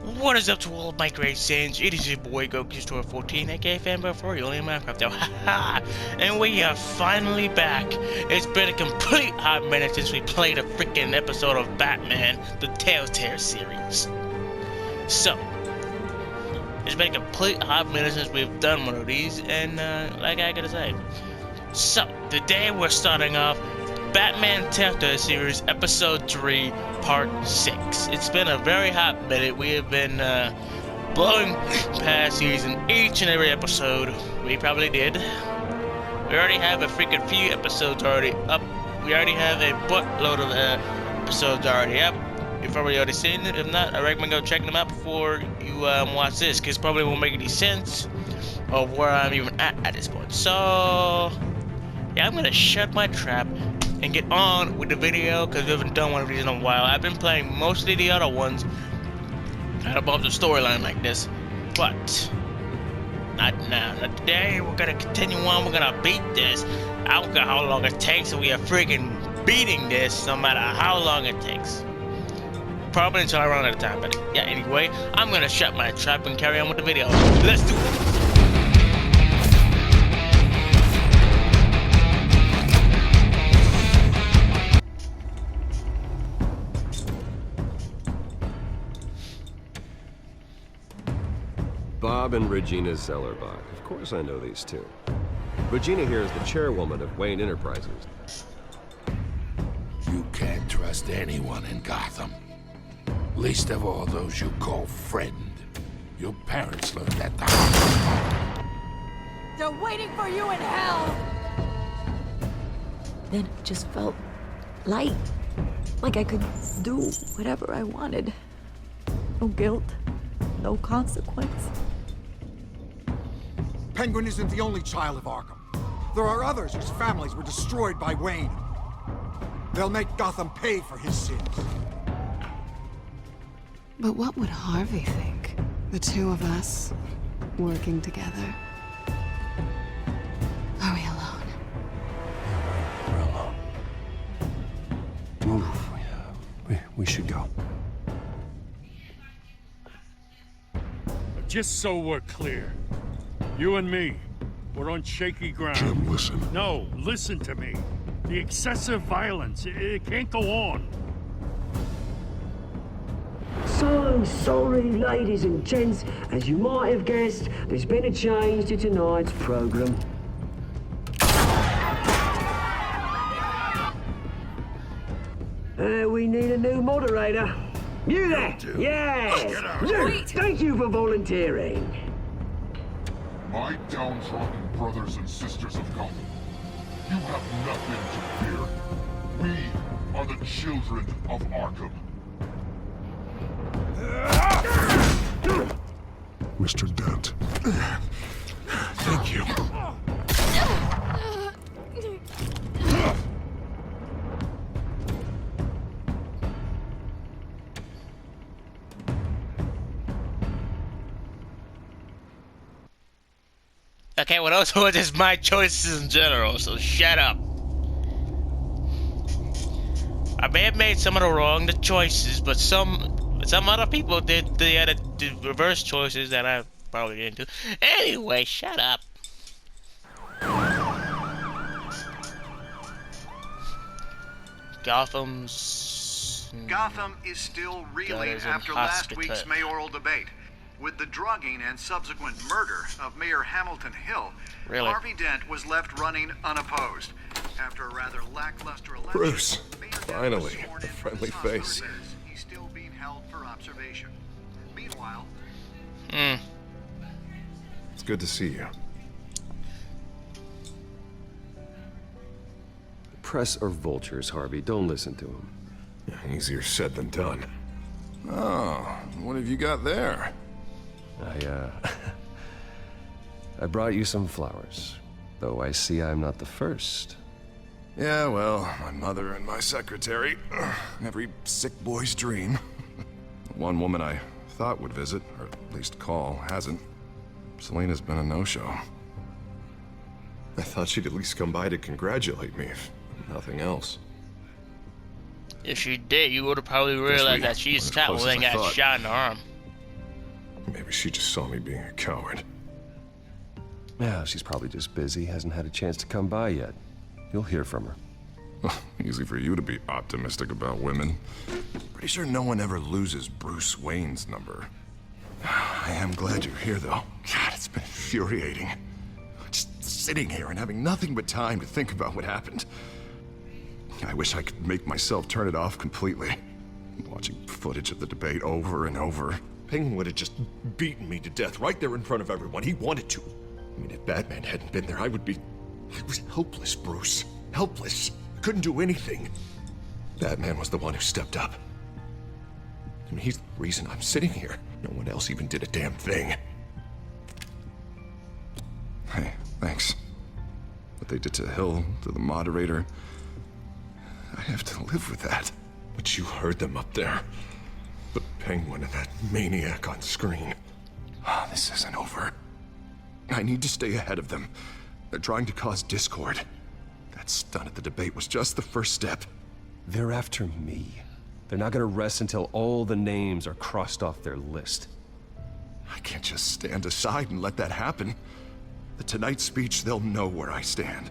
What is up to all of my great saints? It is your boy Goku14, aka Fanboy for you, only in Minecraft though. Haha! And we are finally back. It's been a complete hot minute since we played a freaking episode of Batman, the Telltale series. So, it's been a complete hot minute since we've done one of these, and like I gotta say. So, today we're starting off Batman Telltale series episode 3 part 6. It's been a very hot minute. We have been blowing past these in each and every episode. We probably did. We already have a freaking few episodes already up. We already have a buttload of episodes already up. You've probably already seen it. If not, I recommend go checking them out before you watch this, because probably won't make any sense of where I'm even at this point. So yeah, I'm gonna shut my trap and get on with the video, because we haven't done one of these in a while. I've been playing mostly the other ones kind of above the storyline like this, but not now. Not today. We're gonna continue on. We're gonna beat this. I don't care how long it takes, and we are freaking beating this no matter how long it takes. Probably until I run out of time, but yeah, anyway, I'm gonna shut my trap and carry on with the video. Let's do it. Bob and Regina Zellerbach. Of course I know these two. Regina here is the chairwoman of Wayne Enterprises. You can't trust anyone in Gotham. Least of all those you call friend. Your parents learned that the hard way. They're waiting for you in hell! Then it just felt light. Like I could do whatever I wanted. No guilt, no consequence. Penguin isn't the only child of Arkham. There are others whose families were destroyed by Wayne. They'll make Gotham pay for his sins. But what would Harvey think? The two of us working together. Are we alone? We're alone. We should go. Just so we're clear, you and me, we're on shaky ground. Jim, listen. No, listen to me. The excessive violence, it can't go on. So sorry, ladies and gents. As you might have guessed, there's been a change to tonight's program. We need a new moderator. You there? Yes! Luke, thank you for volunteering. My downtrodden brothers and sisters of Gotham, you have nothing to fear. We are the children of Arkham. Mr. Dent. Thank you. Okay, well, those were just my choices in general, so shut up. I may have made some of the wrong choices, but some other people did the reverse choices that I probably didn't do. Anyway, shut up. Gotham is still reeling after last week's mayoral debate. With the drugging and subsequent murder of Mayor Hamilton Hill, Harvey Dent was left running unopposed. After a rather lackluster election, Bruce, Mayor Dent finally, was sworn a in friendly for the face. He's still being held for observation. Meanwhile, It's good to see you. Press are vultures, Harvey. Don't listen to them. Easier said than done. Oh, what have you got there? I brought you some flowers. Though I see I'm not the first. Yeah, well, my mother and my secretary. Every sick boy's dream. One woman I thought would visit, or at least call, hasn't. Selena's been a no-show. I thought she'd at least come by to congratulate me, if nothing else. If she did, you would have probably realized that she's Catwoman and got shot in the arm. she just saw me being a coward. Yeah, she's probably just busy, hasn't had a chance to come by yet. You'll hear from her. Easy for you to be optimistic about women. Pretty sure no one ever loses Bruce Wayne's number. I am glad you're here, though. God, it's been infuriating. Just sitting here and having nothing but time to think about what happened. I wish I could make myself turn it off completely. Watching footage of the debate over and over. Penguin would have just beaten me to death right there in front of everyone. He wanted to. I mean, if Batman hadn't been there, I was helpless, Bruce. Helpless. Couldn't do anything. Batman was the one who stepped up. I mean, he's the reason I'm sitting here. No one else even did a damn thing. Hey, thanks. What they did to Hill, to the moderator, I have to live with that. But you heard them up there. The Penguin and that maniac on screen. This isn't over. I need to stay ahead of them. They're trying to cause discord. That stunt at the debate was just the first step. They're after me. They're not gonna rest until all the names are crossed off their list. I can't just stand aside and let that happen. The Tonight speech, they'll know where I stand.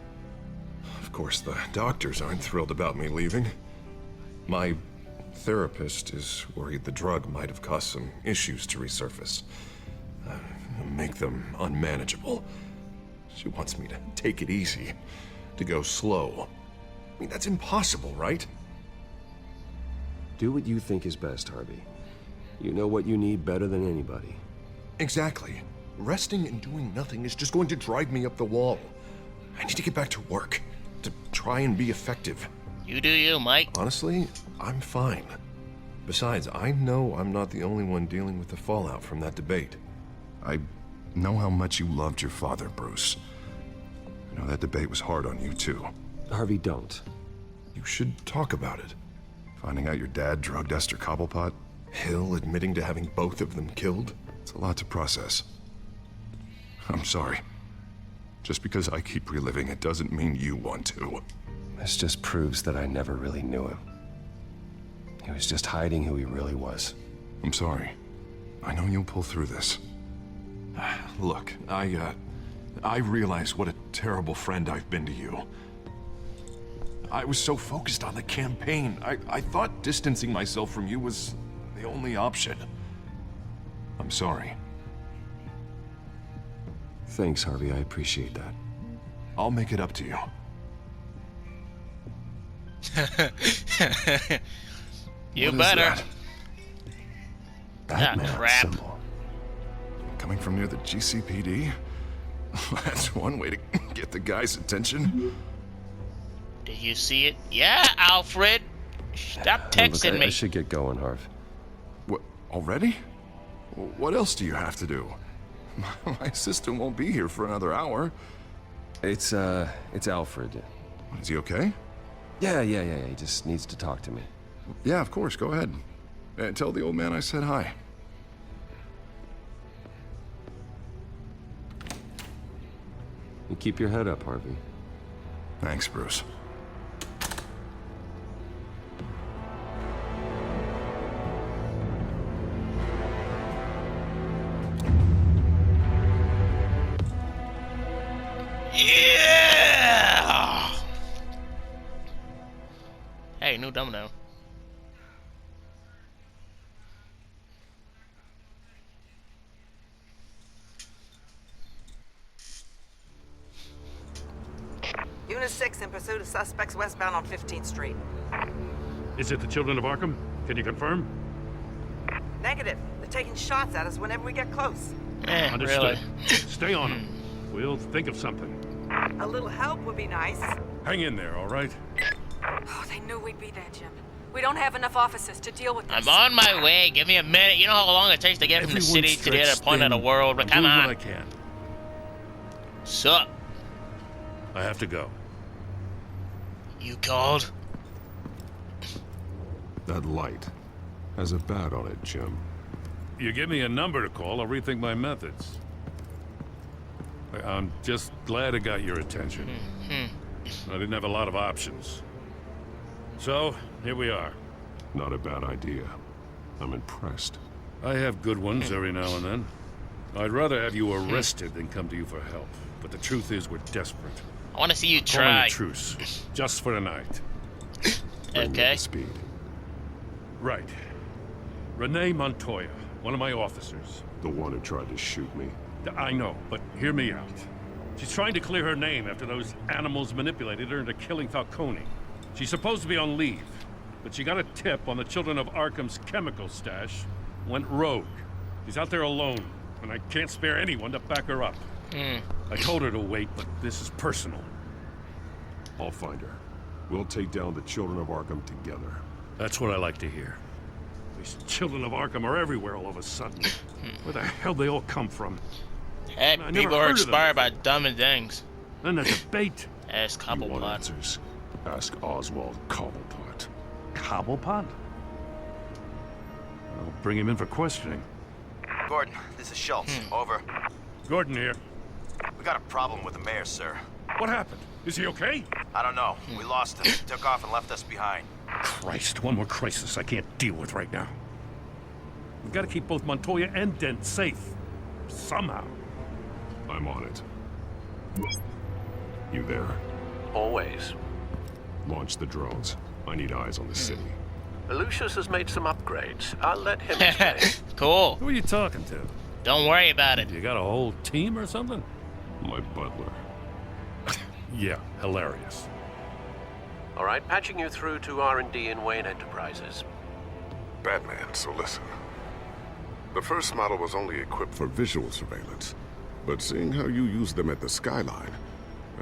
Of course, the doctors aren't thrilled about me leaving. My therapist is worried the drug might have caused some issues to resurface. Make them unmanageable. She wants me to take it easy, to go slow. I mean, that's impossible, right? Do what you think is best, Harvey. You know what you need better than anybody. Exactly. Resting and doing nothing is just going to drive me up the wall. I need to get back to work, to try and be effective. You do you, Mike. Honestly, I'm fine. Besides, I know I'm not the only one dealing with the fallout from that debate. I know how much you loved your father, Bruce. I know that debate was hard on you, too. Harvey, don't. You should talk about it. Finding out your dad drugged Esther Cobblepot, Hill admitting to having both of them killed. It's a lot to process. I'm sorry. Just because I keep reliving it doesn't mean you want to. This just proves that I never really knew him. He was just hiding who he really was. I'm sorry. I know you'll pull through this. Look, I realize what a terrible friend I've been to you. I was so focused on the campaign. I thought distancing myself from you was the only option. I'm sorry. Thanks, Harvey. I appreciate that. I'll make it up to you. You better. Batman crap. symbol. Coming from near the GCPD? That's one way to get the guy's attention. Did you see it? Yeah, Alfred. Stop texting me. I should get going, Harv. What? Already? What else do you have to do? My assistant won't be here for another hour. It's Alfred. Is he okay? Yeah. He just needs to talk to me. Yeah, of course. Go ahead. Tell the old man I said hi. You keep your head up, Harvey. Thanks, Bruce. Yeah! Hey, new domino. Unit 6 in pursuit of suspects westbound on 15th Street. Is it the Children of Arkham? Can you confirm? Negative. They're taking shots at us whenever we get close. Understood. Really? Stay on them. We'll think of something. A little help would be nice. Hang in there, all right? Oh, they knew we'd be there, Jim. We don't have enough officers to deal with this. I'm on my way. Give me a minute. You know how long it takes to get from the city to the other point of the world? But come on. I can. Sup? I have to go. You called? That light has a bat on it, Jim. You give me a number to call, I'll rethink my methods. I'm just glad I got your attention. I didn't have a lot of options. So, here we are. Not a bad idea. I'm impressed. I have good ones every now and then. I'd rather have you arrested than come to you for help. But the truth is, we're desperate. I want to see you Calling try. a truce, just for tonight. Okay. Speed. Right. Renee Montoya, one of my officers. The one who tried to shoot me. I know, but hear me out. She's trying to clear her name after those animals manipulated her into killing Falcone. She's supposed to be on leave, but she got a tip on the Children of Arkham's chemical stash, went rogue. She's out there alone, and I can't spare anyone to back her up. I told her to wait, but this is personal. I'll find her. We'll take down the Children of Arkham together. That's what I like to hear. These Children of Arkham are everywhere all of a sudden. Where the hell they all come from? Hey, people are inspired by dumb things. And the debate. Ask Cobblepot. Answers. Ask Oswald Cobblepot. Cobblepot? I'll bring him in for questioning. Gordon, this is Schultz. Over. Gordon here. We got a problem with the mayor, sir. What happened? Is he okay? I don't know. We lost him. He took off and left us behind. Christ, one more crisis I can't deal with right now. We've got to keep both Montoya and Dent safe. Somehow. I'm on it. You there? Always. Launch the drones. I need eyes on the city. Lucius has made some upgrades. I'll let him explain. Cool. Who are you talking to? Don't worry about it. You got a whole team or something? My butler. Yeah, hilarious. All right, patching you through to R&D in Wayne Enterprises. Batman, so listen. The first model was only equipped for visual surveillance, but seeing how you use them at the Skyline,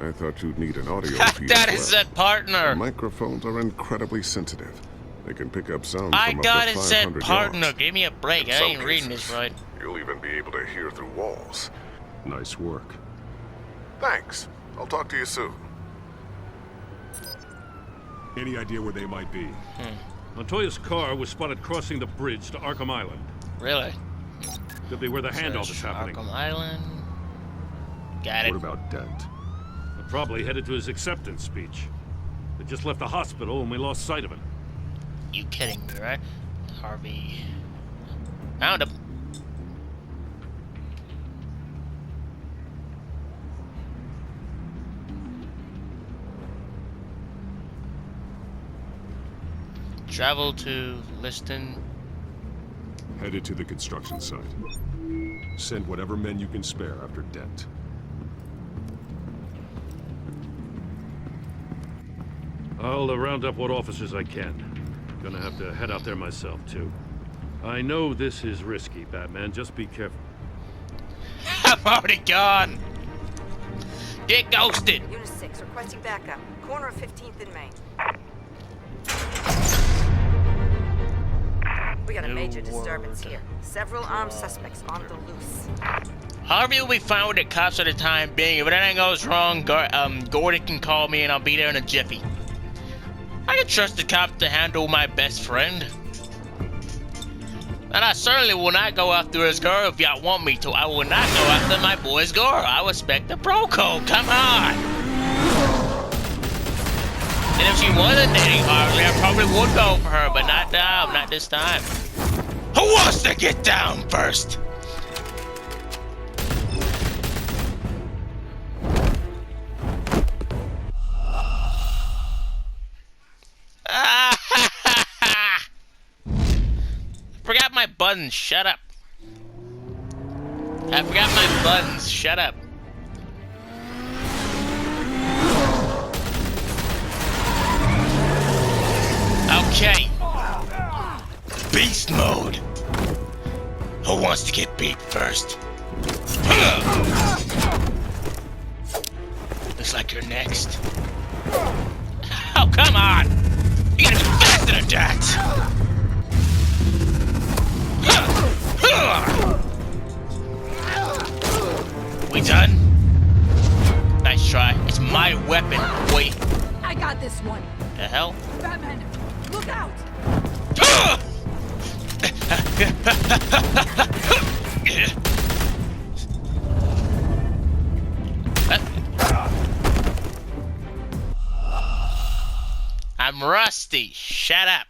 I thought you'd need an audio feed That as is well. that partner. The microphones are incredibly sensitive. They can pick up sounds I from up got to it said 500 partner. yards. Give me a break. In I some ain't reading this cases, right. You'll even be able to hear through walls. Nice work. Thanks. I'll talk to you soon. Any idea where they might be? Montoya's car was spotted crossing the bridge to Arkham Island. Really? Could be where the handoff is happening. Arkham Island. Got it. What about Dent? They're probably headed to his acceptance speech. They just left the hospital and we lost sight of him. You kidding me, right? Harvey. Found him. Travel to Liston. Headed to the construction site. Send whatever men you can spare after Dent. I'll round up what officers I can. Gonna have to head out there myself, too. I know this is risky, Batman. Just be careful. I'm already gone. Get ghosted. Unit 6, requesting backup. Corner of 15th and Main. We got a major disturbance here. Several armed suspects on the loose. Harvey will be fine with the cops at the time being. If anything goes wrong, Gordon can call me and I'll be there in a jiffy. I can trust the cops to handle my best friend. And I certainly will not go after his girl if y'all want me to. I will not go after my boy's girl. I respect the bro code. Come on. And if she wasn't dating Harvey, I probably would go for her, but not now, not this time. Who wants to get down first? Forgot my buttons. Shut up. I forgot my buttons. Shut up. Okay. Beast mode. Who wants to get beat first? Looks like you're next. Oh, come on! You gotta be faster than that! We done? Nice try. It's my weapon, boy. I got this one. The hell? Batman, look out! I'm rusty. Shut up.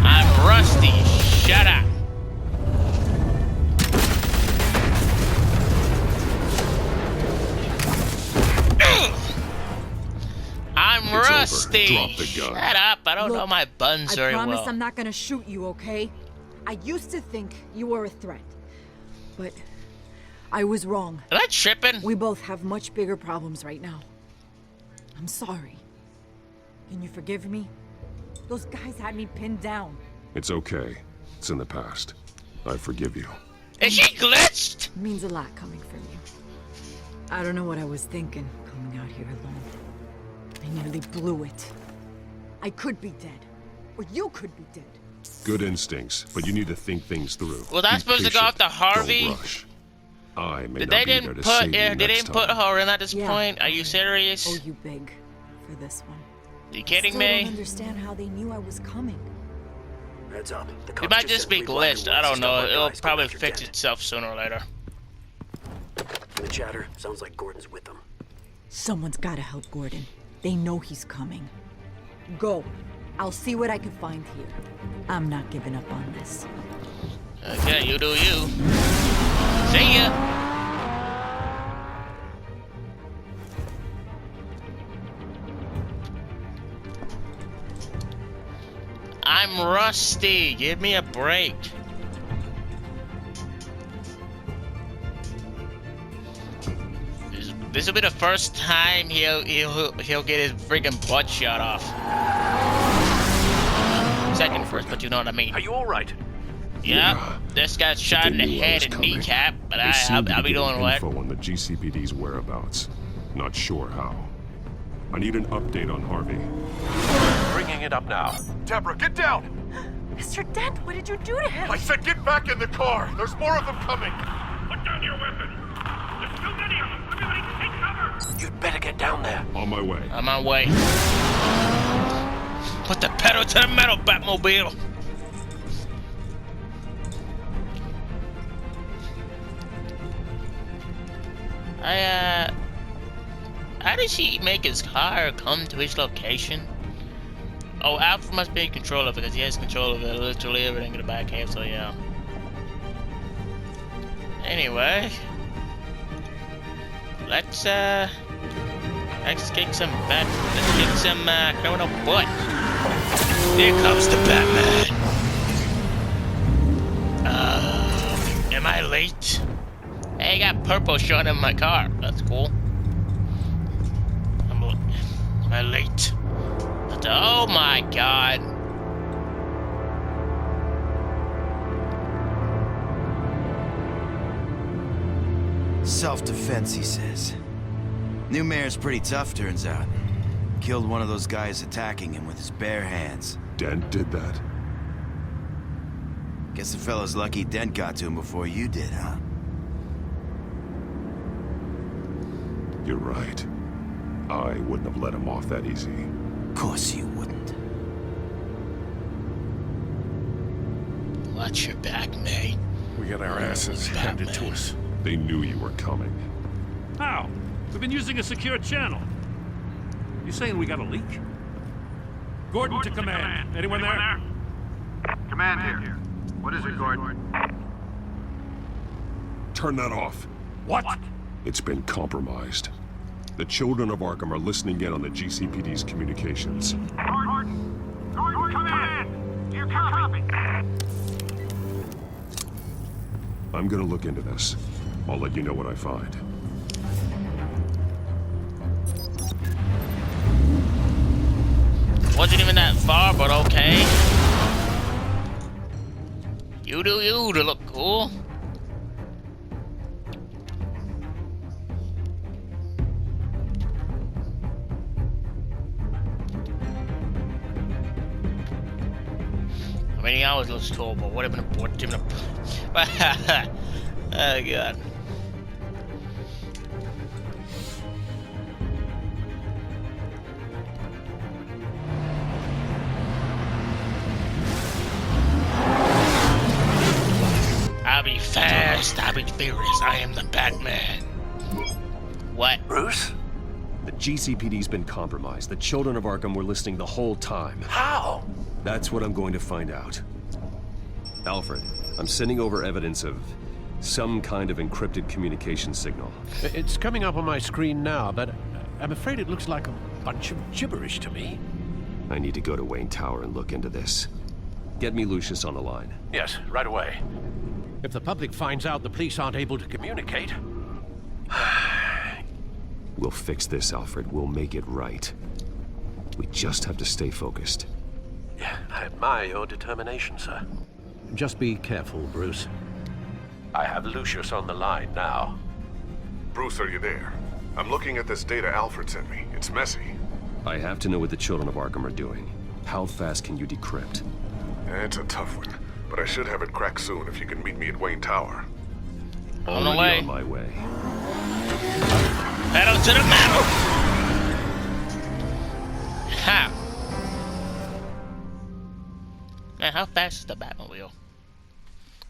I'm rusty. Shut up. Rusty! Drop the gun. Shut up! I don't know my buttons very well. I promise I'm not gonna shoot you, okay? I used to think you were a threat, but I was wrong. Am I tripping? We both have much bigger problems right now. I'm sorry. Can you forgive me? Those guys had me pinned down. It's okay. It's in the past. I forgive you. Is she glitched? It means a lot coming from you. I don't know what I was thinking coming out here alone. I nearly blew it. I could be dead. Or you could be dead. Good instincts, but you need to think things through. Was I supposed to go after Harvey? Don't rush. I may They not be there didn't to put save you they next didn't put time. her in at this point. Are you serious? Oh, you big for this one. You kidding I me? don't understand how they knew I was coming. Heads up. The It cops might just sent be 3 black and glitched. I whites don't to know. stop our It'll guys probably going after fix Dent. itself sooner or later. From the chatter, sounds like Gordon's with them. Someone's gotta help Gordon. They know he's coming. Go. I'll see what I can find here. I'm not giving up on this. Okay, you do you. See ya. I'm rusty. Give me a break. This will be the first time he'll get his friggin' butt shot off. Second first, but you know what I mean. Are you all right? Yeah, this got shot in the head and kneecap, but I'll be doing what? Info on the GCPD's whereabouts. Not sure how. I need an update on Harvey. Bringing it up now. Deborah, get down! Mr. Dent, what did you do to him? I said get back in the car! There's more of them coming! Put down your weapon! There's too many of them! Everybody take cover! You'd better get down there. On my way. On my way. Put the pedal to the metal, Batmobile! How does he make his car come to his location? Oh, Alpha must be in control of it because he has control of it, literally everything in the back half, so yeah. Anyway, let's kick some criminal butt. Here comes the Batman. Am I late? Hey, I got purple showing in my car. That's cool. Am I late? Oh my god. Self-defense, he says. New mayor's pretty tough, turns out. Killed one of those guys attacking him with his bare hands. Dent did that? Guess the fella's lucky Dent got to him before you did, huh? You're right. I wouldn't have let him off that easy. Of course you wouldn't. Watch your back, mate. We got our asses handed to us. They knew you were coming. How? We've been using a secure channel. You saying we got a leak? Gordon to command. Anyone there? Command here. What is it, Gordon? Turn that off. What? It's been compromised. The children of Arkham are listening in on the GCPD's communications. Gordon, command! You copy? I'm gonna look into this. I'll let you know what I find. Wasn't even that far, but okay. You do you to look cool. I mean, he always looks cool, but what even a oh god. I'll be fast, I'll be furious, I am the Batman. What? Bruce? The GCPD's been compromised. The children of Arkham were listening the whole time. How? That's what I'm going to find out. Alfred, I'm sending over evidence of some kind of encrypted communication signal. It's coming up on my screen now, but I'm afraid it looks like a bunch of gibberish to me. I need to go to Wayne Tower and look into this. Get me Lucius on the line. Yes, right away. If the public finds out the police aren't able to communicate... We'll fix this, Alfred. We'll make it right. We just have to stay focused. Yeah, I admire your determination, sir. Just be careful, Bruce. I have Lucius on the line now. Bruce, are you there? I'm looking at this data Alfred sent me. It's messy. I have to know what the children of Arkham are doing. How fast can you decrypt? It's a tough one, but I should have it cracked soon if you can meet me at Wayne Tower. Already on my way. Pedal to the metal! Ha! Man, how fast is the Batmobile?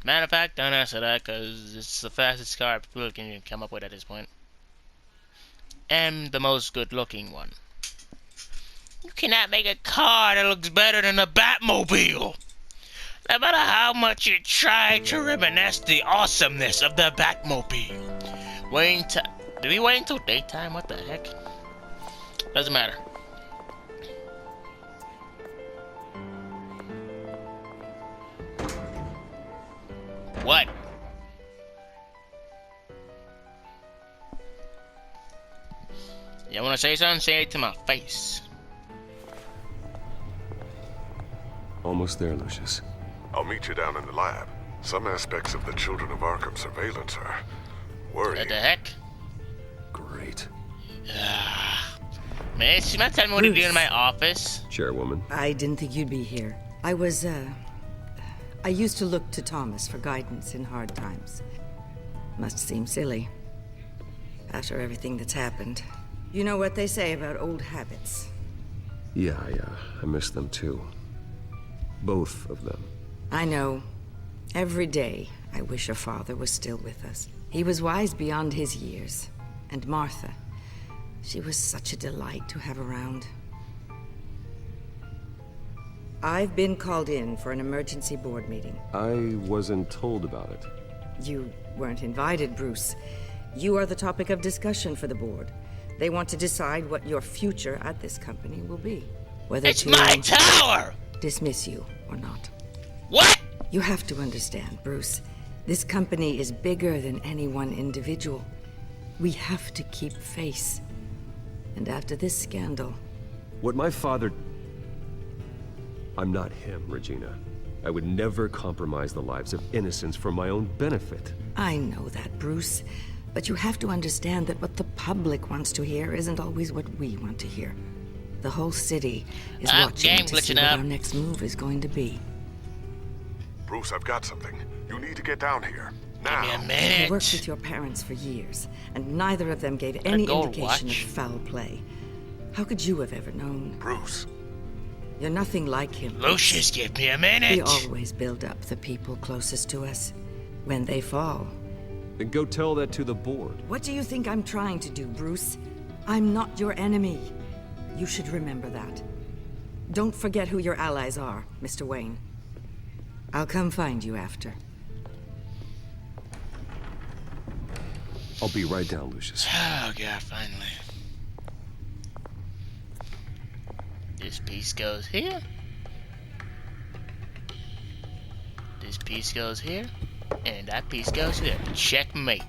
Matter of fact, don't answer that, because it's the fastest car people can come up with at this point. And the most good-looking one. You cannot make a car that looks better than the Batmobile! No matter how much you try to reminisce the awesomeness of the Batmobile. Did we wait until daytime? What the heck? Doesn't matter. What? You wanna say something? Say it to my face. Almost there, Lucius. I'll meet you down in the lab. Some aspects of the Children of Arkham surveillance are worrying. What the heck? Great. Man, she's not telling me what to do in my office. Chairwoman. I didn't think you'd be here. I used to look to Thomas for guidance in hard times. Must seem silly. After everything that's happened. You know what they say about old habits. Yeah, I miss them too. Both of them. I know. Every day, I wish your father was still with us. He was wise beyond his years. And Martha, she was such a delight to have around. I've been called in for an emergency board meeting. I wasn't told about it. You weren't invited, Bruce. You are the topic of discussion for the board. They want to decide what your future at this company will be. Whether it's my tower! Dismiss you or not. What? You have to understand, Bruce. This company is bigger than any one individual. We have to keep face. And after this scandal... What my father... I'm not him, Regina. I would never compromise the lives of innocents for my own benefit. I know that, Bruce. But you have to understand that what the public wants to hear isn't always what we want to hear. The whole city is watching to see what our next move is going to be. Bruce, I've got something. You need to get down here. Now. Give me a minute. I worked with your parents for years, and neither of them gave any indication of foul play. How could you have ever known? Bruce. You're nothing like him. Lucius, give me a minute. We always build up the people closest to us. When they fall. Then go tell that to the board. What do you think I'm trying to do, Bruce? I'm not your enemy. You should remember that. Don't forget who your allies are, Mr. Wayne. I'll come find you after. I'll be right down, Lucius. Oh, God, finally. This piece goes here. This piece goes here. And that piece goes here. Checkmate.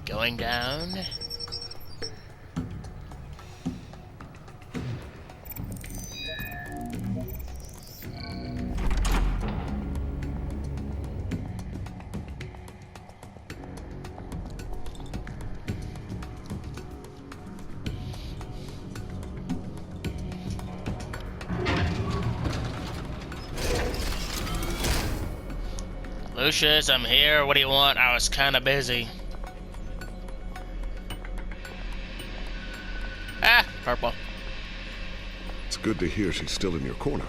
Going down. Lucius, I'm here. What do you want? I was kind of busy. Ah, purple. It's good to hear she's still in your corner.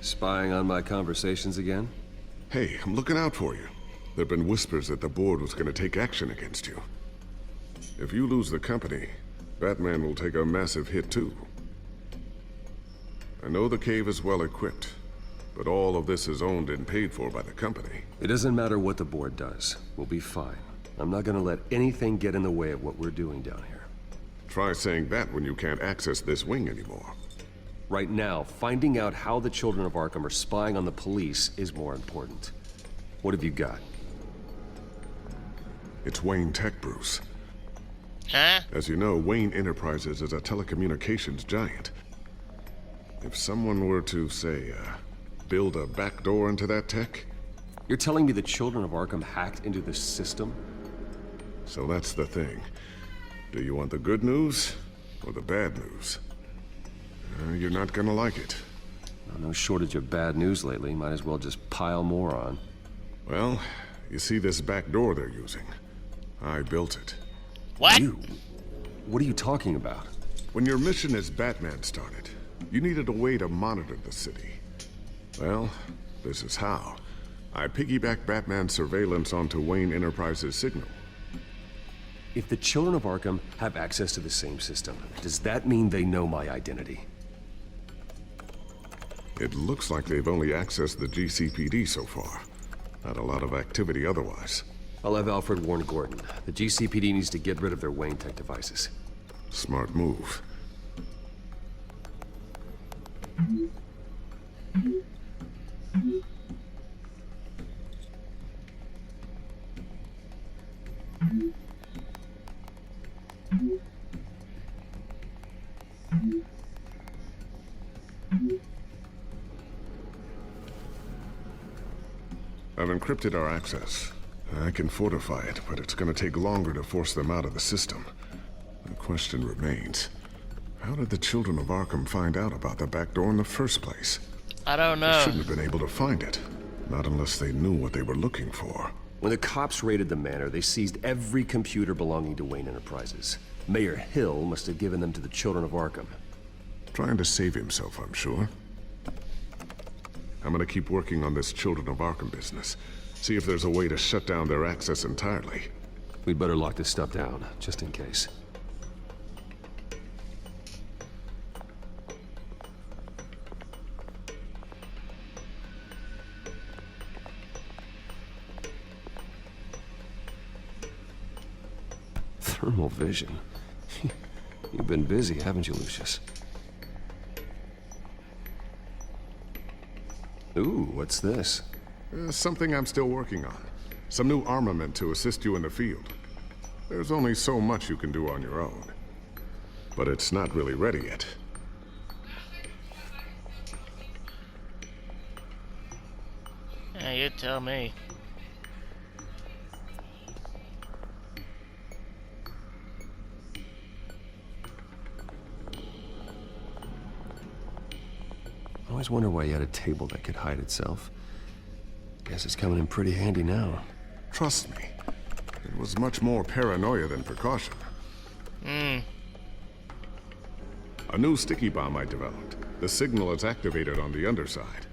Spying on my conversations again? Hey, I'm looking out for you. There've been whispers that the board was going to take action against you. If you lose the company, Batman will take a massive hit too. I know the cave is well equipped, but all of this is owned and paid for by the company. It doesn't matter what the board does. We'll be fine. I'm not gonna let anything get in the way of what we're doing down here. Try saying that when you can't access this wing anymore. Right now, finding out how the Children of Arkham are spying on the police is more important. What have you got? It's Wayne Tech, Bruce. Huh? As you know, Wayne Enterprises is a telecommunications giant. If someone were to, say, build a backdoor into that tech... You're telling me the Children of Arkham hacked into this system? So that's the thing. Do you want the good news or the bad news? You're not gonna like it. No shortage of bad news lately. Might as well just pile more on. Well, you see this back door they're using? I built it. What? You? What are you talking about? When your mission as Batman started, you needed a way to monitor the city. Well, this is how. I piggybacked Batman's surveillance onto Wayne Enterprises' signal. If the Children of Arkham have access to the same system, does that mean they know my identity? It looks like they've only accessed the GCPD so far. Not a lot of activity otherwise. I'll have Alfred warn Gordon. The GCPD needs to get rid of their Wayne Tech devices. Smart move. I've encrypted our access. I can fortify it, but it's gonna take longer to force them out of the system. The question remains, how did the Children of Arkham find out about the back door in the first place? I don't know. They shouldn't have been able to find it. Not unless they knew what they were looking for. When the cops raided the manor, they seized every computer belonging to Wayne Enterprises. Mayor Hill must have given them to the Children of Arkham. Trying to save himself, I'm sure. I'm gonna keep working on this Children of Arkham business. See if there's a way to shut down their access entirely. We'd better lock this stuff down, just in case. Thermal vision. You've been busy, haven't you, Lucius? Ooh, what's this? Something I'm still working on. Some new armament to assist you in the field. There's only so much you can do on your own. But it's not really ready yet. Yeah, you tell me. I always wonder why you had a table that could hide itself. Guess it's coming in pretty handy now. Trust me, it was much more paranoia than precaution. A new sticky bomb I developed. The signal is activated on the underside.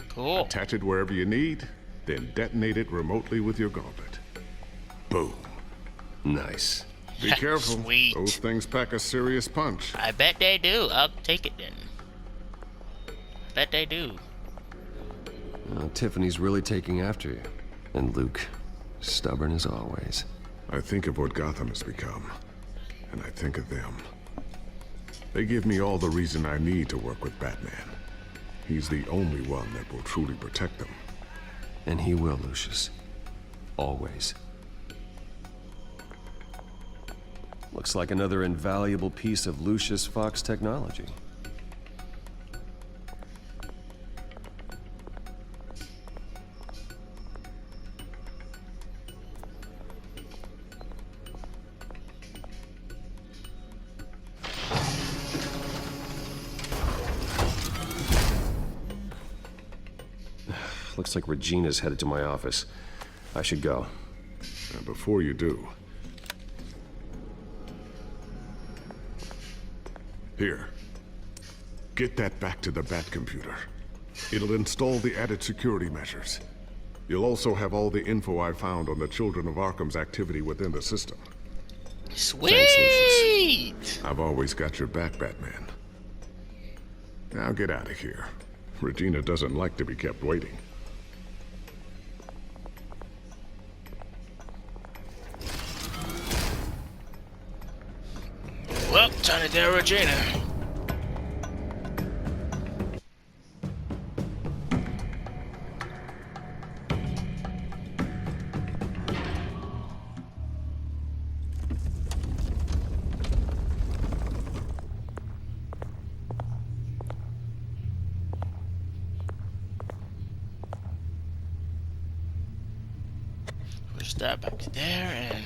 Cool. Attach it wherever you need, then detonate it remotely with your gauntlet. Boom. Nice. Be careful. Sweet. Those things pack a serious punch. I bet they do. I'll take it then. I bet they do. Tiffany's really taking after you. And Luke, stubborn as always. I think of what Gotham has become, and I think of them. They give me all the reason I need to work with Batman. He's the only one that will truly protect them. And he will, Lucius. Always. Looks like another invaluable piece of Lucius Fox technology. Looks like Regina's headed to my office. I should go. And before you do... Here. Get that back to the Bat-computer. It'll install the added security measures. You'll also have all the info I found on the Children of Arkham's activity within the system. Sweet! I've always got your back, Batman. Now get out of here. Regina doesn't like to be kept waiting. Well, time to tell Regina. Push that back to there and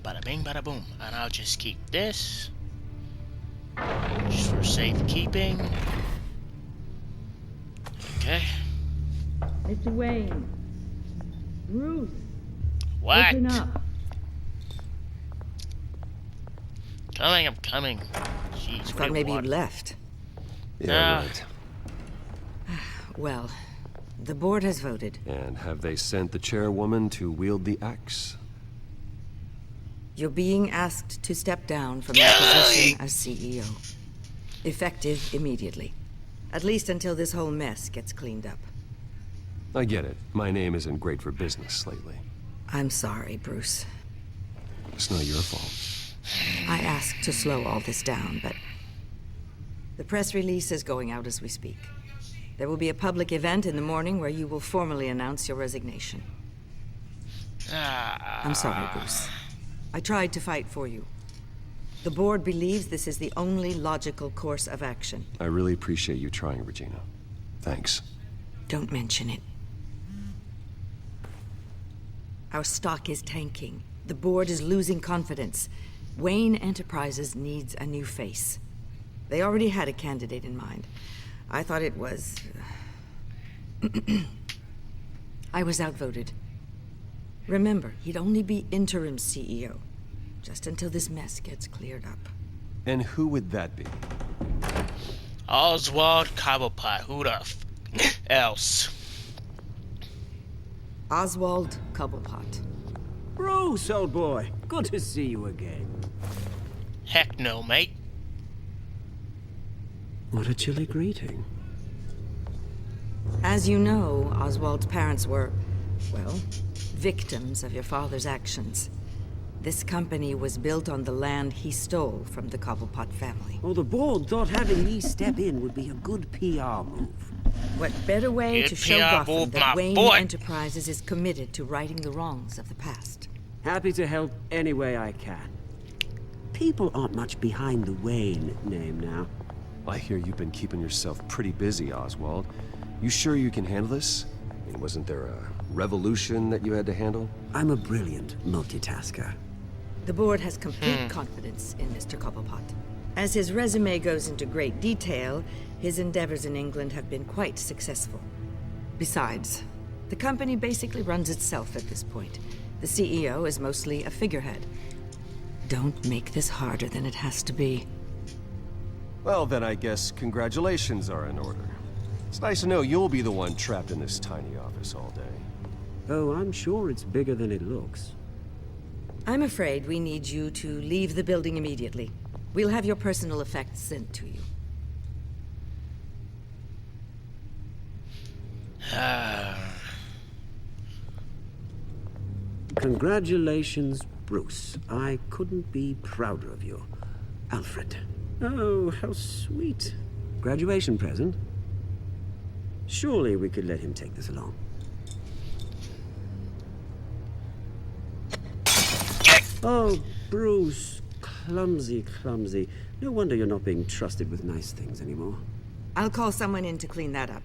bada bing bada boom. And I'll just keep this. Just for safekeeping. Okay. Mr. Wayne. Bruce. What? Listen up. Coming, I'm coming. Jeez, I thought maybe you left. Yeah, right. Well, the board has voted. And have they sent the chairwoman to wield the axe? You're being asked to step down from your position as CEO. Effective immediately. At least until this whole mess gets cleaned up. I get it. My name isn't great for business lately. I'm sorry, Bruce. It's not your fault. I asked to slow all this down, but... The press release is going out as we speak. There will be a public event in the morning where you will formally announce your resignation. I'm sorry, Bruce. I tried to fight for you. The board believes this is the only logical course of action. I really appreciate you trying, Regina. Thanks. Don't mention it. Our stock is tanking. The board is losing confidence. Wayne Enterprises needs a new face. They already had a candidate in mind. I thought it was... I was outvoted. Remember, he'd only be interim CEO. Just until this mess gets cleared up. And who would that be? Oswald Cobblepot. Who the else? Oswald Cobblepot. Bruce, old boy. Good to see you again. Heck no, mate. What a chilly greeting. As you know, Oswald's parents were, well, victims of your father's actions. This company was built on the land he stole from the Cobblepot family. Well, the board thought having me step in would be a good PR move. What better way Good to show PR Gotham move, that my Wayne boy. Enterprises is committed to righting the wrongs of the past? Happy to help any way I can. People aren't much behind the Wayne name now. I hear you've been keeping yourself pretty busy, Oswald. You sure you can handle this? I mean, wasn't there a revolution that you had to handle? I'm a brilliant multitasker. The board has complete confidence in Mr. Cobblepot. As his resume goes into great detail, his endeavors in England have been quite successful. Besides, the company basically runs itself at this point. The CEO is mostly a figurehead. Don't make this harder than it has to be. Well, then I guess congratulations are in order. It's nice to know you'll be the one trapped in this tiny office all day. Oh, I'm sure it's bigger than it looks. I'm afraid we need you to leave the building immediately. We'll have your personal effects sent to you. Congratulations, Bruce. I couldn't be prouder of you. Alfred. Oh, how sweet. Graduation present? Surely we could let him take this along. Oh, Bruce. Clumsy, clumsy. No wonder you're not being trusted with nice things anymore. I'll call someone in to clean that up.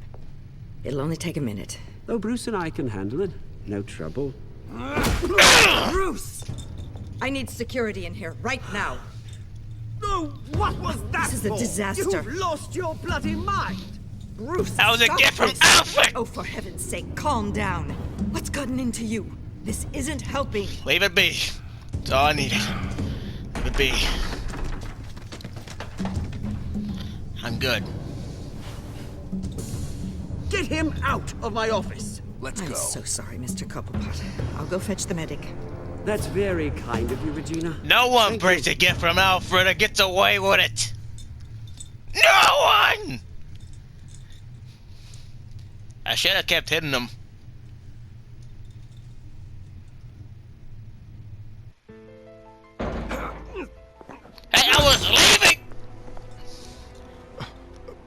It'll only take a minute. Oh, Bruce and I can handle it. No trouble. Bruce! I need security in here, right now. No, what was that This is a for? disaster. You've lost your bloody mind! Bruce, That was a stop gift from this. Alfred! Oh, for heaven's sake, calm down. What's gotten into you? This isn't helping. Leave it be. That's all I needed. Leave it be. I'm good. Get him out of my office! Let's I'm go. so sorry, Mr. Cobblepot. I'll go fetch the medic. That's very kind of you, Regina. No one breaks a gift from Alfred or gets away with it. No one! I should have kept hitting them. Hey, I was leaving!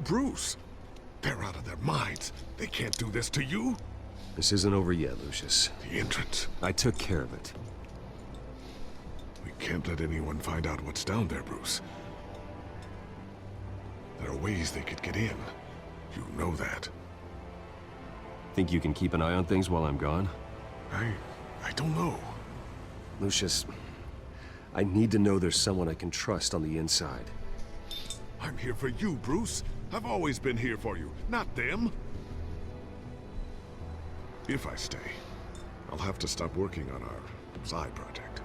Bruce, they're out of their minds. They can't do this to you. This isn't over yet, Lucius. The entrance. I took care of it. We can't let anyone find out what's down there, Bruce. There are ways they could get in. You know that. Think you can keep an eye on things while I'm gone? I don't know. Lucius, I need to know there's someone I can trust on the inside. I'm here for you, Bruce. I've always been here for you, not them. If I stay, I'll have to stop working on our side project.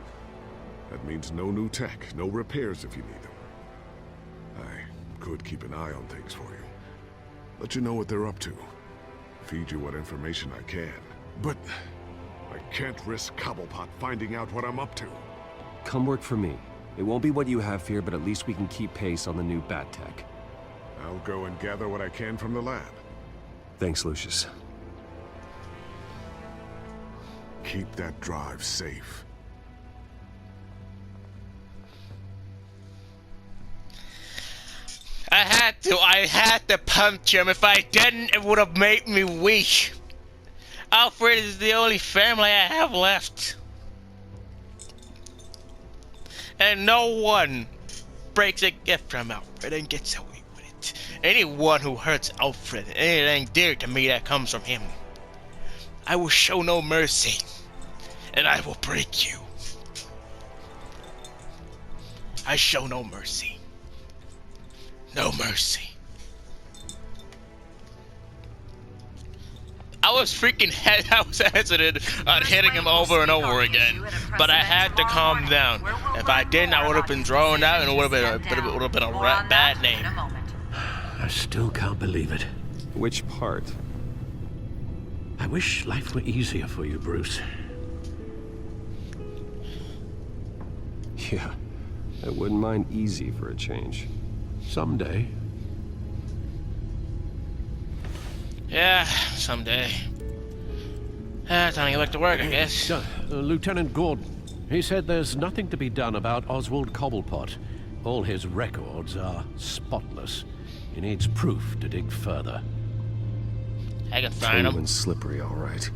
That means no new tech, no repairs if you need them. I could keep an eye on things for you. Let you know what they're up to. Feed you what information I can. But I can't risk Cobblepot finding out what I'm up to. Come work for me. It won't be what you have here, but at least we can keep pace on the new bat tech. I'll go and gather what I can from the lab. Thanks, Lucius. Keep that drive safe. I had to punch him. If I didn't, it would have made me weak. Alfred is the only family I have left. And no one breaks a gift from Alfred and gets away with it. Anyone who hurts Alfred, anything dear to me that comes from him, I will show no mercy. And I will break you. I show no mercy. No mercy. I was hesitant on hitting him over and over again, but I had to calm down. If I didn't, I would have been thrown out, and it would have been a bad name. I still can't believe it. Which part? I wish life were easier for you, Bruce. Yeah, I wouldn't mind easy for a change. Someday. Yeah, someday. Time to get back to work, I guess. Lieutenant Gordon, he said there's nothing to be done about Oswald Cobblepot. All his records are spotless. He needs proof to dig further. I can find him. And slippery, all right.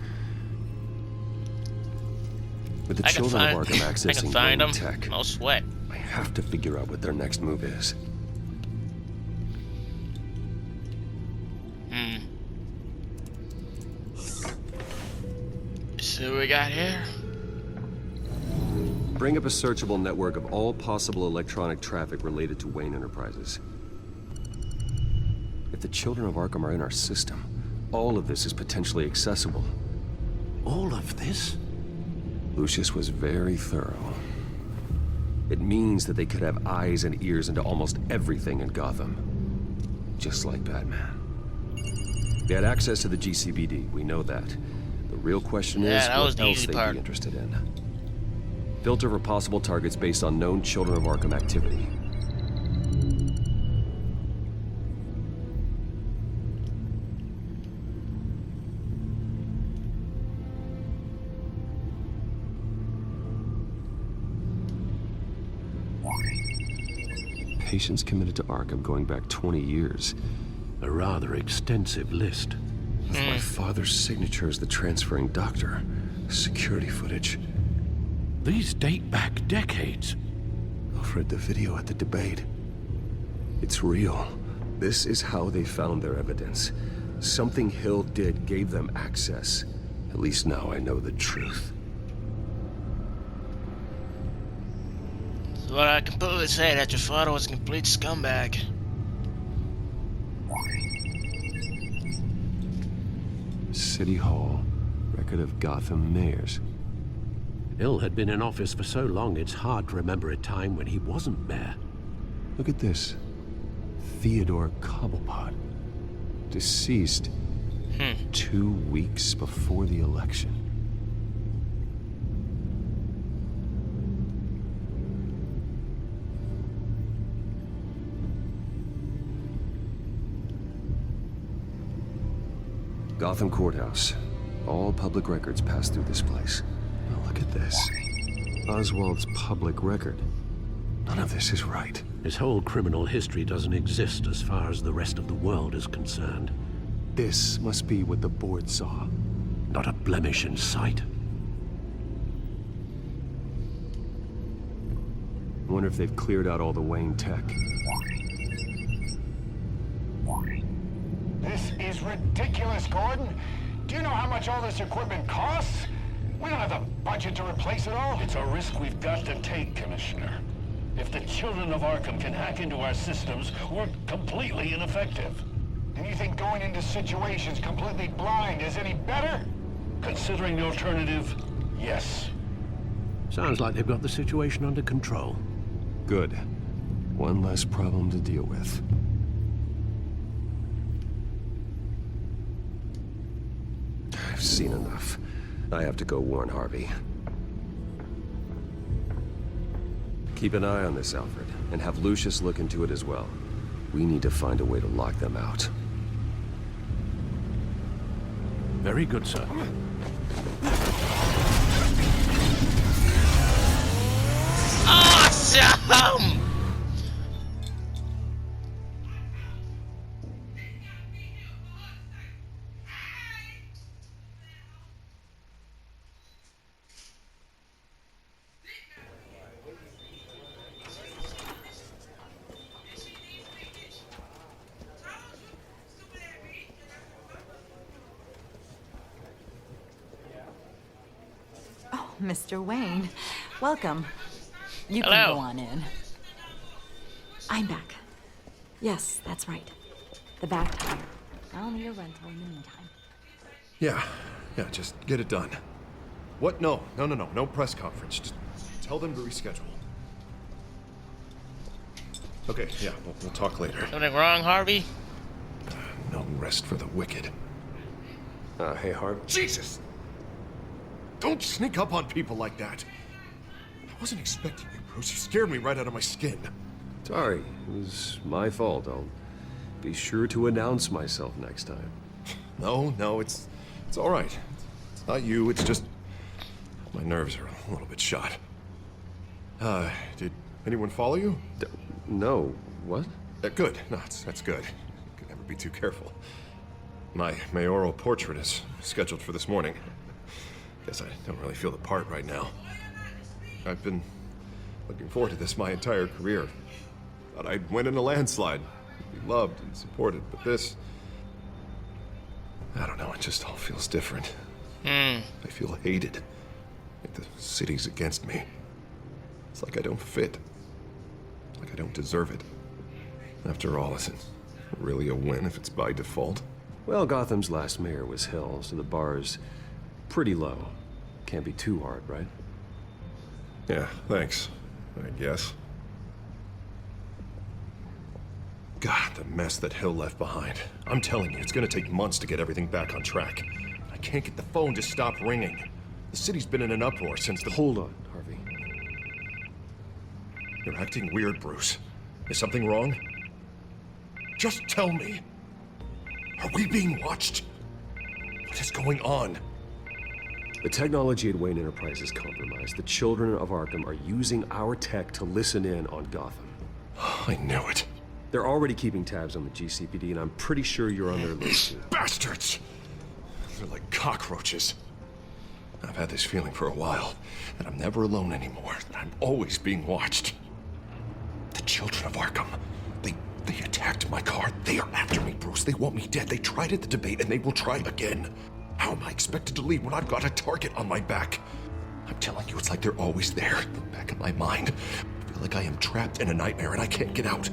With the children of Arkham accessing Wayne tech, no sweat. I have to figure out what their next move is. See what we got here? Bring up a searchable network of all possible electronic traffic related to Wayne Enterprises. If the children of Arkham are in our system, all of this is potentially accessible. All of this? Lucius was very thorough. It means that they could have eyes and ears into almost everything in Gotham. Just like Batman. They had access to the GCPD, we know that. The real question is what else they'd be interested in. Filter for possible targets based on known Children of Arkham activity. Patients committed to Arkham going back 20 years. A rather extensive list. With my father's signature as the transferring doctor. Security footage. These date back decades. Alfred, the video at the debate. It's real. This is how they found their evidence. Something Hill did gave them access. At least now I know the truth. So what I can completely say that your father was a complete scumbag. City Hall. Record of Gotham mayors. Hill had been in office for so long, it's hard to remember a time when he wasn't mayor. Look at this. Theodore Cobblepot. Deceased 2 weeks before the election. Gotham Courthouse. All public records pass through this place. Now look at this. Oswald's public record. None of this is right. His whole criminal history doesn't exist as far as the rest of the world is concerned. This must be what the board saw. Not a blemish in sight. I wonder if they've cleared out all the Wayne tech. This is ridiculous, Gordon. Do you know how much all this equipment costs? We don't have the budget to replace it all. It's a risk we've got to take, Commissioner. If the children of Arkham can hack into our systems, we're completely ineffective. And you think going into situations completely blind is any better? Considering the alternative, yes. Sounds like they've got the situation under control. Good. One less problem to deal with. I've seen enough. I have to go warn Harvey. Keep an eye on this, Alfred, and have Lucius look into it as well. We need to find a way to lock them out. Very good, sir. Awesome! Mr. Wayne, welcome. You Hello. can go on in. I'm back. Yes, that's right. The back tire. I'll need a rental in the meantime. Yeah, just get it done. What? No press conference. Just tell them to reschedule. Okay, yeah, we'll talk later. Something wrong, Harvey? No rest for the wicked. Hey, Harvey. Jesus! Don't sneak up on people like that. I wasn't expecting you, Bruce. You scared me right out of my skin. Sorry, it was my fault. I'll be sure to announce myself next time. No, it's all right. It's not you, it's just my nerves are a little bit shot. Did anyone follow you? No. What? Good. No, that's good. You can never be too careful. My mayoral portrait is scheduled for this morning. Guess I don't really feel the part right now. I've been looking forward to this my entire career. Thought I'd win in a landslide, be loved and supported, but this... I don't know, it just all feels different. I feel hated. Like the city's against me. It's like I don't fit. Like I don't deserve it. After all, is it really a win if it's by default? Well, Gotham's last mayor was Hill, so the bar's pretty low. Can't be too hard, right? Yeah, thanks, I guess. God, the mess that Hill left behind. I'm telling you, it's gonna take months to get everything back on track. I can't get the phone to stop ringing. The city's been in an uproar since the... Hold on, Harvey. You're acting weird, Bruce. Is something wrong? Just tell me. Are we being watched? What is going on? The technology at Wayne Enterprise is compromised. The children of Arkham are using our tech to listen in on Gotham. I knew it. They're already keeping tabs on the GCPD, and I'm pretty sure you're on their list too. Bastards! They're like cockroaches. I've had this feeling for a while, that I'm never alone anymore, that I'm always being watched. The children of Arkham, they attacked my car. They are after me, Bruce. They want me dead. They tried at the debate, and they will try again. How am I expected to leave when I've got a target on my back? I'm telling you, it's like they're always there, in the back of my mind. I feel like I am trapped in a nightmare and I can't get out.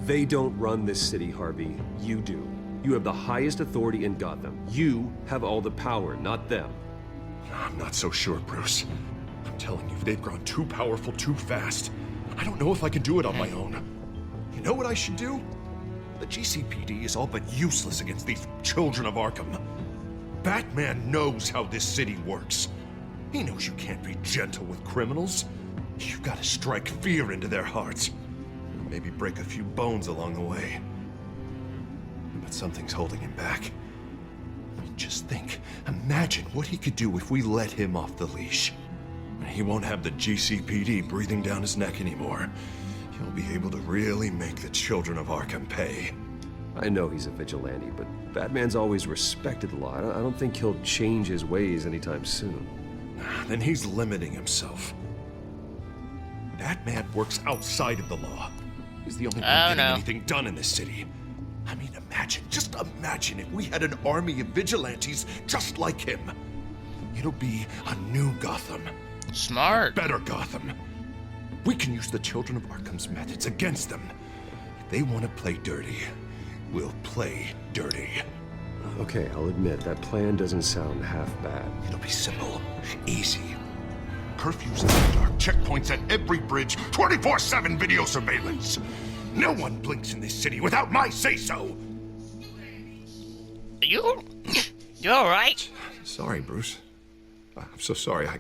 They don't run this city, Harvey. You do. You have the highest authority in Gotham. You have all the power, not them. I'm not so sure, Bruce. I'm telling you, they've grown too powerful too fast. I don't know if I can do it on my own. You know what I should do? The GCPD is all but useless against these children of Arkham. Batman knows how this city works. He knows you can't be gentle with criminals. You've got to strike fear into their hearts. Maybe break a few bones along the way. But something's holding him back. Just think, imagine what he could do if we let him off the leash. He won't have the GCPD breathing down his neck anymore. He'll be able to really make the children of Arkham pay. I know he's a vigilante, but Batman's always respected the law. I don't think he'll change his ways anytime soon. Then he's limiting himself. Batman works outside of the law. He's the only one getting anything done in this city. I mean, just imagine if we had an army of vigilantes just like him. It'll be a new Gotham. Smart. Better Gotham. We can use the children of Arkham's methods against them. If they want to play dirty, we'll play dirty. Okay, I'll admit, that plan doesn't sound half bad. It'll be simple, easy. Curfews in the dark, checkpoints at every bridge, 24/7 video surveillance. No one blinks in this city without my say-so. You all right? Sorry, Bruce. I'm so sorry. I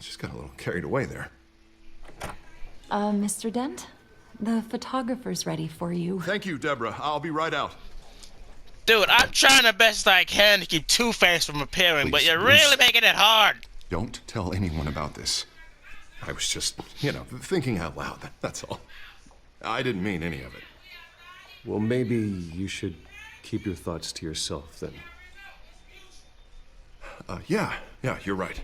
just got a little carried away there. Mr. Dent? The photographer's ready for you. Thank you, Deborah. I'll be right out. Dude, I'm trying the best I can to keep Two-Face from appearing, but you're Bruce, really making it hard. Don't tell anyone about this. I was just, thinking out loud. That's all. I didn't mean any of it. Well, maybe you should keep your thoughts to yourself, then. Yeah, you're right.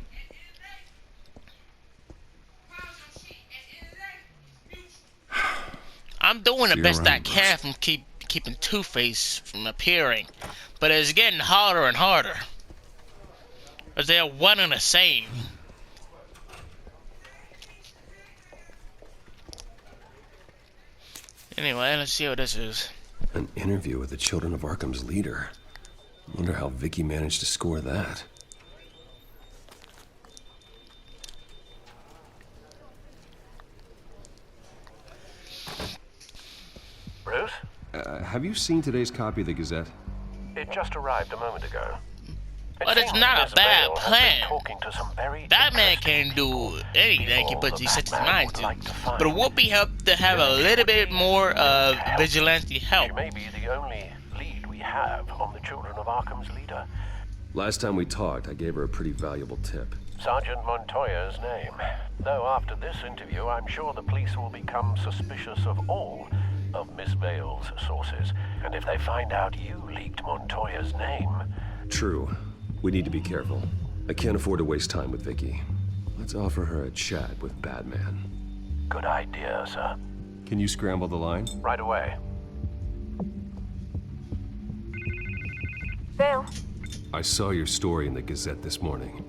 I'm doing the best I can from keeping Two-Face from appearing, but it's getting harder and harder. As they're one and the same. Anyway, let's see what this is. An interview with the Children of Arkham's leader. Wonder how Vicky managed to score that. Bruce? Have you seen today's copy of the Gazette? It just arrived a moment ago. But it's not a bad plan. Batman can do anything he sets his mind to. But it would be help to have a little bit more vigilante help. She may be the only lead we have on the Children of Arkham's leader. Last time we talked, I gave her a pretty valuable tip. Sergeant Montoya's name. Though after this interview, I'm sure the police will become suspicious of all of Miss Vale's sources. And if they find out you leaked Montoya's name... True. We need to be careful. I can't afford to waste time with Vicky. Let's offer her a chat with Batman. Good idea, sir. Can you scramble the line? Right away. Vale. I saw your story in the Gazette this morning.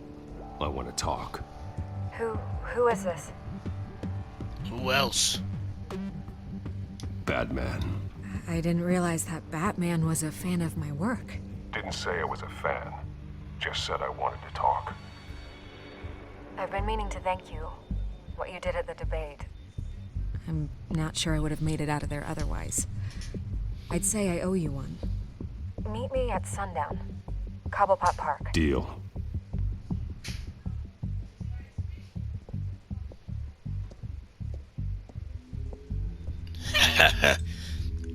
I want to talk. Who is this? Who else? Batman. I didn't realize that Batman was a fan of my work. Didn't say I was a fan. Just said I wanted to talk. I've been meaning to thank you. What you did at the debate. I'm not sure I would have made it out of there otherwise. I'd say I owe you one. Meet me at sundown. Cobblepot Park. Deal.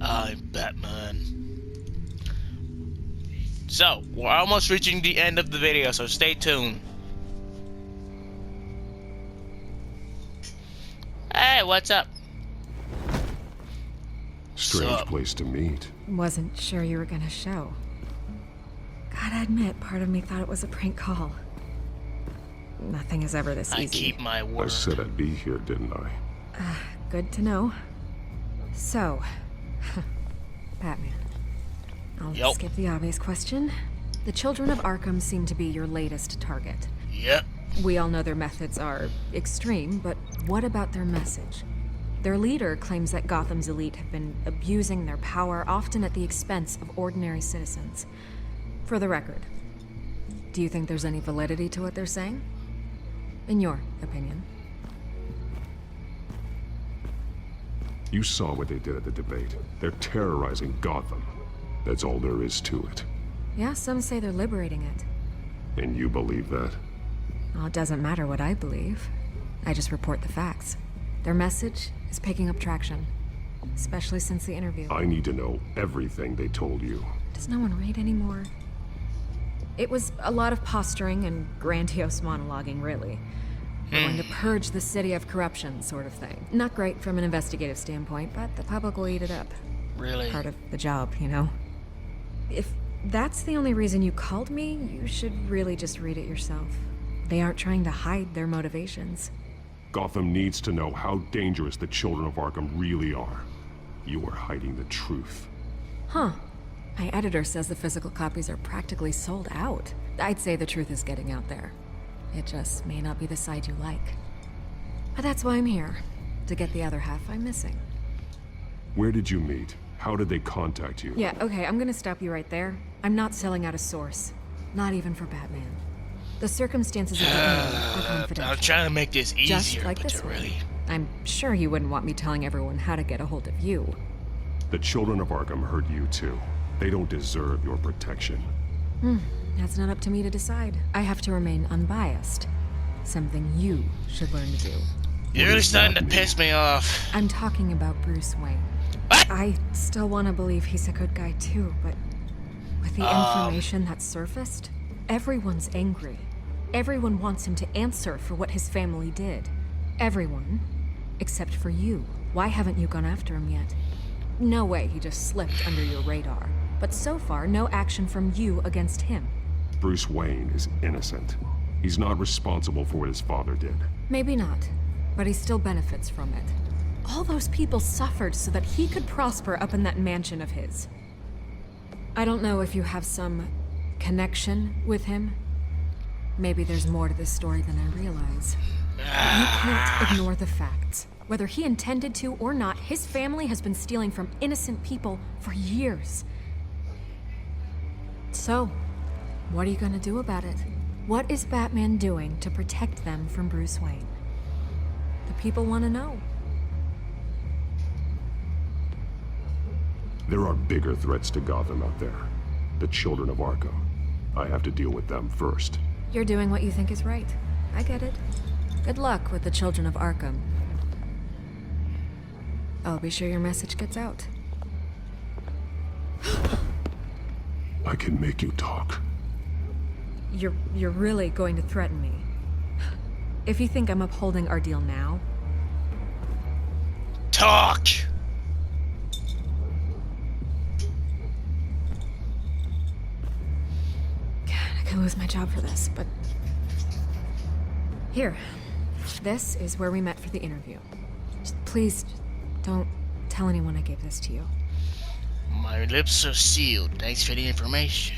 I'm Batman. So, we're almost reaching the end of the video, so stay tuned. Hey, what's up? Strange place to meet. Wasn't sure you were gonna show. Gotta admit, part of me thought it was a prank call. Nothing is ever this easy. I keep my word. I said I'd be here, didn't I? Good to know. So, Batman. I'll skip the obvious question. The Children of Arkham seem to be your latest target. Yep. We all know their methods are extreme, but what about their message? Their leader claims that Gotham's elite have been abusing their power, often at the expense of ordinary citizens. For the record, do you think there's any validity to what they're saying? In your opinion? You saw what they did at the debate. They're terrorizing Gotham. That's all there is to it. Yeah, some say they're liberating it. And you believe that? Well, it doesn't matter what I believe. I just report the facts. Their message is picking up traction, especially since the interview. I need to know everything they told you. Does no one read anymore? It was a lot of posturing and grandiose monologuing, really. We're going to purge the city of corruption, sort of thing. Not great from an investigative standpoint, but the public will eat it up. Really? Part of the job, you know? If that's the only reason you called me, you should really just read it yourself. They aren't trying to hide their motivations. Gotham needs to know how dangerous the children of Arkham really are. You are hiding the truth. Huh. My editor says the physical copies are practically sold out. I'd say the truth is getting out there. It just may not be the side you like. But that's why I'm here. To get the other half I'm missing. Where did you meet? How did they contact you? Yeah, okay, I'm gonna stop you right there. I'm not selling out a source. Not even for Batman. The circumstances of the email are confidential. I'm trying to make this easier, just like but this one. really... I'm sure you wouldn't want me telling everyone how to get a hold of you. The children of Arkham heard you too. They don't deserve your protection. That's not up to me to decide. I have to remain unbiased. Something you should learn to do. You're really starting to piss me off. I'm talking about Bruce Wayne. What? I still want to believe he's a good guy too, but with the information that surfaced, everyone's angry. Everyone wants him to answer for what his family did. Everyone, except for you. Why haven't you gone after him yet? No way he just slipped under your radar. But so far, no action from you against him. Bruce Wayne is innocent. He's not responsible for what his father did. Maybe not, but he still benefits from it. All those people suffered so that he could prosper up in that mansion of his. I don't know if you have some connection with him. Maybe there's more to this story than I realize. You can't ignore the facts. Whether he intended to or not, his family has been stealing from innocent people for years. So, what are you gonna do about it? What is Batman doing to protect them from Bruce Wayne? The people want to know. There are bigger threats to Gotham out there. The children of Arkham. I have to deal with them first. You're doing what you think is right. I get it. Good luck with the children of Arkham. I'll be sure your message gets out. I can make you talk. You're really going to threaten me? If you think I'm upholding our deal now... Talk! God, I could lose my job for this, but... Here. This is where we met for the interview. Just please, don't tell anyone I gave this to you. My lips are sealed. Thanks for the information.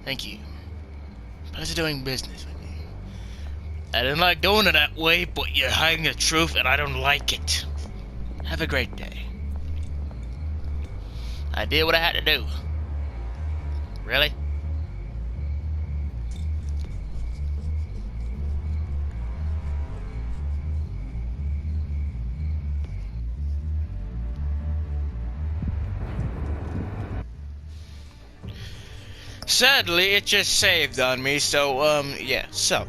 Thank you. Pleasure doing business with you. I didn't like doing it that way, but you're hiding the truth and I don't like it. Have a great day. I did what I had to do. Really? Sadly, it just saved on me, so, yeah. So,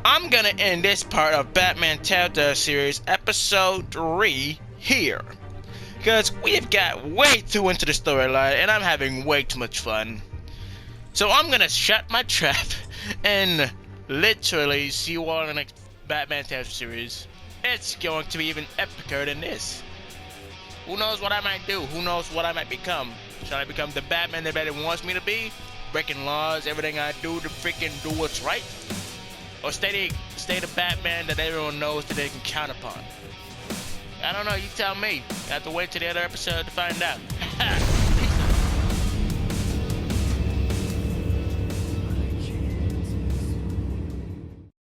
I'm gonna end this part of Batman Telltale series episode 3 here. Because we've got way too into the storyline, and I'm having way too much fun. So I'm gonna shut my trap, and literally see you all in the next Batman Telltale series. It's going to be even epicer than this. Who knows what I might do? Who knows what I might become? Shall I become the Batman that everybody wants me to be? Breaking laws, everything I do to freaking do what's right? Or stay the Batman that everyone knows that they can count upon? I don't know, you tell me. I have to wait till the other episode to find out.